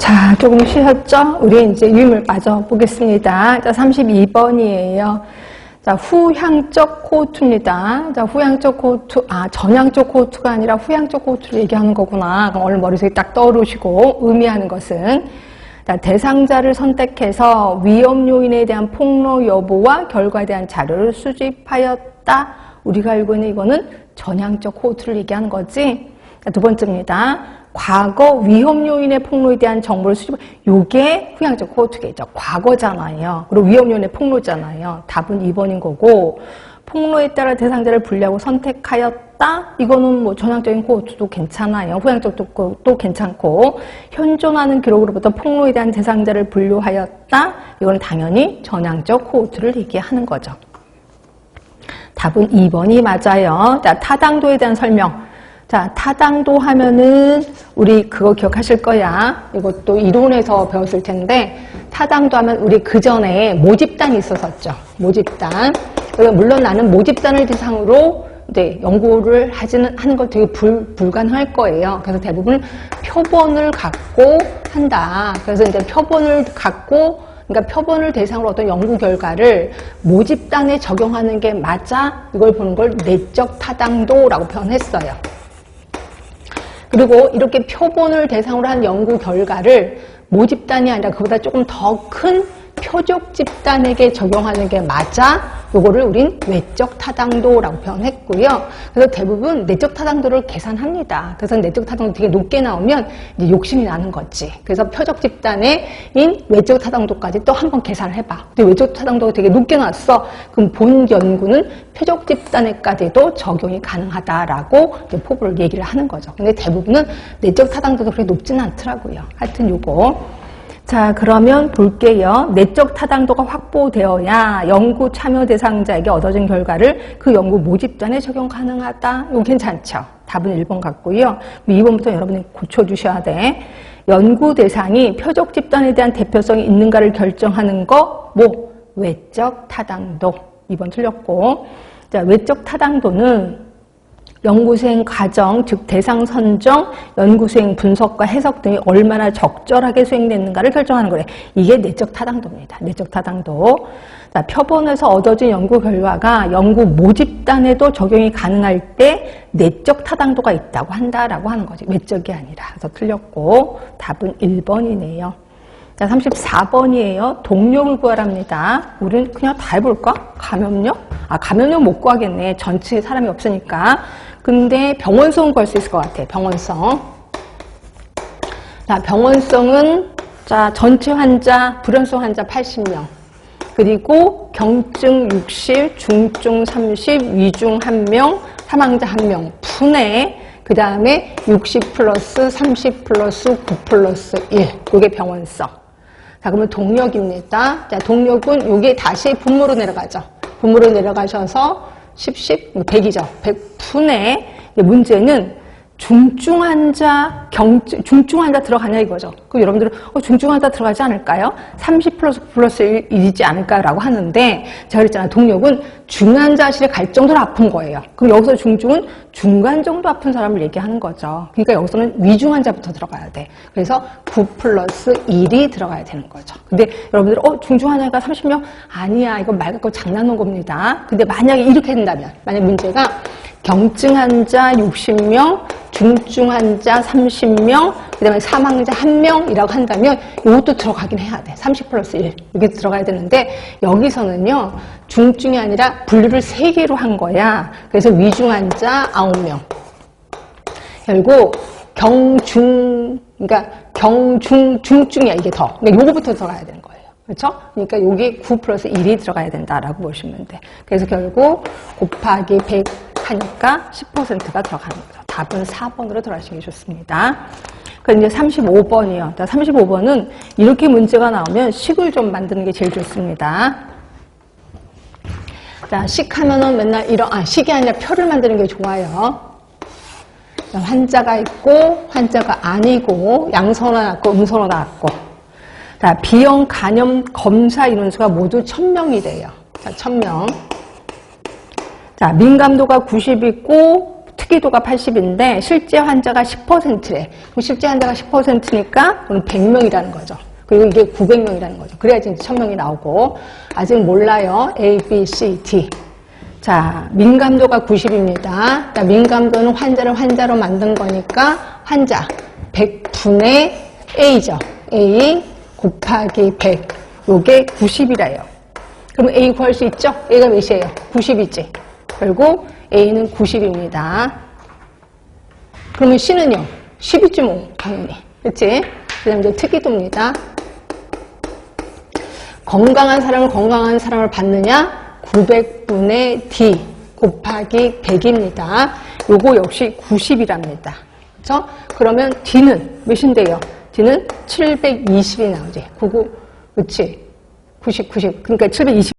자, 조금 쉬었죠? 우리 이제 유인물 빠져보겠습니다. 자, 32번이에요. 자, 후향적 코호투입니다. 자, 후향적 코호투, 전향적 코호투가 아니라 후향적 코호투를 얘기하는 거구나. 그럼 얼른 머릿속에 딱 떠오르시고, 의미하는 것은, 자, 대상자를 선택해서 위험 요인에 대한 폭로 여부와 결과에 대한 자료를 수집하였다. 우리가 알고 있는 이거는 전향적 코호투를 얘기하는 거지. 자, 두 번째입니다. 과거 위험 요인의 폭로에 대한 정보를 수집, 요게 후향적 코호투겠죠. 과거잖아요. 그리고 위험 요인의 폭로잖아요. 답은 2번인 거고, 폭로에 따라 대상자를 분리하고 선택하였다? 이거는 뭐 전향적인 코호투도 괜찮아요. 후향적도 또 괜찮고, 현존하는 기록으로부터 폭로에 대한 대상자를 분류하였다? 이거는 당연히 전향적 코호투를 얘기하는 거죠. 답은 2번이 맞아요. 자, 타당도에 대한 설명. 자, 타당도 하면은 우리 그거 기억하실 거야. 이것도 이론에서 배웠을 텐데, 타당도 하면 우리 그 전에 모집단이 있었었죠. 모집단. 물론 나는 모집단을 대상으로 이제 연구를 하는 거 되게 불가능할 거예요. 그래서 대부분 표본을 갖고 한다. 그래서 이제 표본을 갖고, 그러니까 표본을 대상으로 어떤 연구 결과를 모집단에 적용하는 게 맞아? 이걸 보는 걸 내적 타당도라고 표현했어요. 그리고 이렇게 표본을 대상으로 한 연구 결과를 모집단이 아니라 그보다 조금 더 큰 표적 집단에게 적용하는 게 맞아? 요거를 우린 외적 타당도라고 표현했고요. 그래서 대부분 내적 타당도를 계산합니다. 그래서 내적 타당도 되게 높게 나오면 이제 욕심이 나는 거지. 그래서 표적 집단인 외적 타당도까지 또 한번 계산을 해봐. 근데 외적 타당도가 되게 높게 나왔어. 그럼 본 연구는 표적 집단에까지도 적용이 가능하다라고 이제 포부를 얘기를 하는 거죠. 근데 대부분은 내적 타당도도 그렇게 높지는 않더라고요. 하여튼 요거. 자, 그러면 볼게요. 내적 타당도가 확보되어야 연구 참여 대상자에게 얻어진 결과를 그 연구 모집단에 적용 가능하다. 이거 괜찮죠? 답은 1번 같고요. 2번부터 여러분이 고쳐주셔야 돼. 연구 대상이 표적 집단에 대한 대표성이 있는가를 결정하는 거, 외적 타당도. 2번 틀렸고. 자, 외적 타당도는 연구수행 과정, 즉 대상 선정, 연구수행 분석과 해석 등이 얼마나 적절하게 수행됐는가를 결정하는 거래. 이게 내적 타당도입니다. 내적 타당도. 자, 표본에서 얻어진 연구 결과가 연구 모집단에도 적용이 가능할 때 내적 타당도가 있다고 한다라고 하는 거지. 외적이 아니라. 그래서 틀렸고 답은 1번이네요. 자, 34번이에요. 동력을 구하랍니다. 우리는 그냥 다 해볼까? 감염력? 감염력 못 구하겠네. 전체 사람이 없으니까. 근데 병원성은 구할 수 있을 것 같아. 병원성. 자, 병원성은, 자, 전체 환자, 불연성 환자 80명. 그리고 경증 60, 중증 30, 위중 1명, 사망자 1명. 분해. 그 다음에 60 플러스 30 플러스 9 플러스 1. 이게 병원성. 자, 그러면 동력입니다. 자, 동력은 요게 다시 분모로 내려가죠. 분모로 내려가셔서 10, 100이죠. 100분의 문제는 중증 환자, 중증 환자 들어가냐 이거죠. 그럼 여러분들은 중증 환자 들어가지 않을까요? 30 플러스 9 플러스 1이지 않을까요? 라고 하는데 제가 그랬잖아요. 동력은 중환자실에 갈 정도로 아픈 거예요. 그럼 여기서 중증은 중간 정도 아픈 사람을 얘기하는 거죠. 그러니까 여기서는 위중 환자부터 들어가야 돼. 그래서 9 플러스 1이 들어가야 되는 거죠. 근데 여러분들 중증 환자가 30명? 아니야. 이건 말 갖고 장난한 겁니다. 근데 만약에 이렇게 된다면, 만약 문제가 경증 환자 60명, 중증 환자 30명, 그 다음에 사망자 1명이라고 한다면 이것도 들어가긴 해야 돼. 30 플러스 1. 이게 들어가야 되는데 여기서는요. 중증이 아니라 분류를 3개로 한 거야. 그래서 위중 환자 9명. 결국 그러니까 중증이야 이게 더. 그러니까 요거부터 들어가야 되는 거예요. 그렇죠? 그러니까 여기 9 플러스 1이 들어가야 된다라고 보시면 돼. 그래서 결국 곱하기 100 하니까 10%가 들어가는 거죠. 답은 4번으로 들어가시는 게 좋습니다. 그럼 이제 35번이요. 자, 35번은 이렇게 문제가 나오면 식을 좀 만드는 게 제일 좋습니다. 자, 식 하면은 맨날 식이 아니라 표를 만드는 게 좋아요. 자, 환자가 있고, 환자가 아니고, 양성화 나왔고, 음성화 나왔고. 자, B형 간염 검사 인원수가 모두 1000명이 돼요. 자, 1000명. 자, 민감도가 90 있고, 특이도가 80인데 실제 환자가 10%래. 그럼 실제 환자가 10%니까 그럼 100명이라는 거죠. 그리고 이게 900명이라는 거죠. 그래야지 1000명이 나오고. 아직 몰라요. A, B, C, D. 자, 민감도가 90입니다. 자, 민감도는 환자를 환자로 만든 거니까 환자 100분의 A죠. A 곱하기 100. 요게 90이라요. 그럼 A 구할 수 있죠? A가 몇이에요? 90이지. 결국 A는 90입니다. 그러면 C는요? 10이지 뭐, 당연히. 그치? 그 다음 이제 특이도입니다. 건강한 사람을 받느냐? 900분의 D 곱하기 100입니다. 요거 역시 90이랍니다. 그쵸? 그러면 D는 몇인데요? D는 720이 나오지. 99, 그치? 90. 그러니까 720.